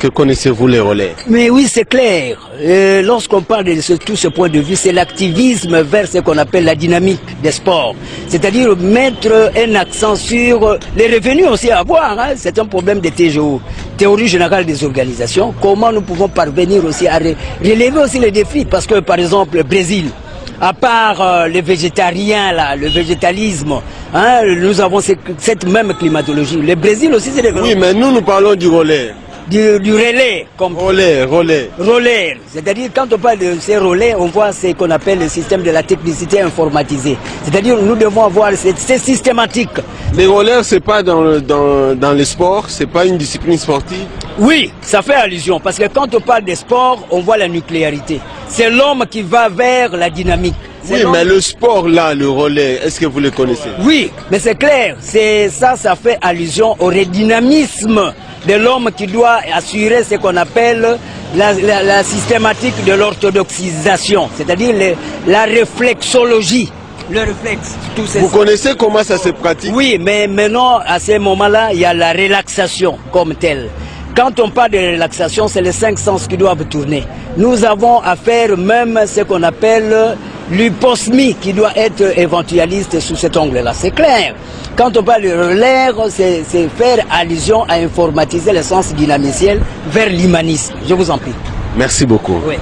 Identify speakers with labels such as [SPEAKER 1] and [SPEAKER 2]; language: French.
[SPEAKER 1] que connaissez-vous les relais?
[SPEAKER 2] Mais oui, c'est clair. Lorsqu'on parle de tout ce point de vue, c'est l'activisme vers ce qu'on appelle la dynamique des sports. C'est-à-dire mettre un accent sur les revenus aussi à avoir. Hein. C'est un problème de TGO, théorie générale des organisations. Comment nous pouvons parvenir aussi à relever aussi les défis? Parce que par exemple, le Brésil, à part les végétariens, là, le végétalisme, hein, nous avons cette même climatologie. Le Brésil aussi, c'est...
[SPEAKER 1] Oui, mais nous parlons du relais.
[SPEAKER 2] Du relais. Comme
[SPEAKER 1] relais.
[SPEAKER 2] Relais. C'est-à-dire, quand on parle de ces relais, on voit ce qu'on appelle le système de la technicité informatisée. C'est-à-dire, nous devons avoir c'est systématique.
[SPEAKER 1] Les relais, c'est pas dans les sports, c'est pas une discipline sportive?
[SPEAKER 2] Oui, ça fait allusion, parce que quand on parle des sports, on voit la nucléarité. C'est l'homme qui va vers la dynamique.
[SPEAKER 1] Oui, mais le sport là, le relais, est-ce que vous le connaissez?
[SPEAKER 2] Oui, mais c'est clair, ça fait allusion au redynamisme de l'homme qui doit assurer ce qu'on appelle la systématique de l'orthodoxisation, c'est-à-dire la réflexologie. Le réflexe.
[SPEAKER 1] Vous connaissez comment ça se pratique?
[SPEAKER 2] Oui, mais maintenant, à ce moment-là, il y a la relaxation comme telle. Quand on parle de relaxation, c'est les 5 sens qui doivent tourner. Nous avons à faire même ce qu'on appelle l'hyposmie qui doit être éventualiste sous cet angle-là. C'est clair. Quand on parle de l'air, c'est faire allusion à informatiser le sens dynamiciel vers l'humanisme. Je vous en prie.
[SPEAKER 1] Merci beaucoup.
[SPEAKER 2] Oui.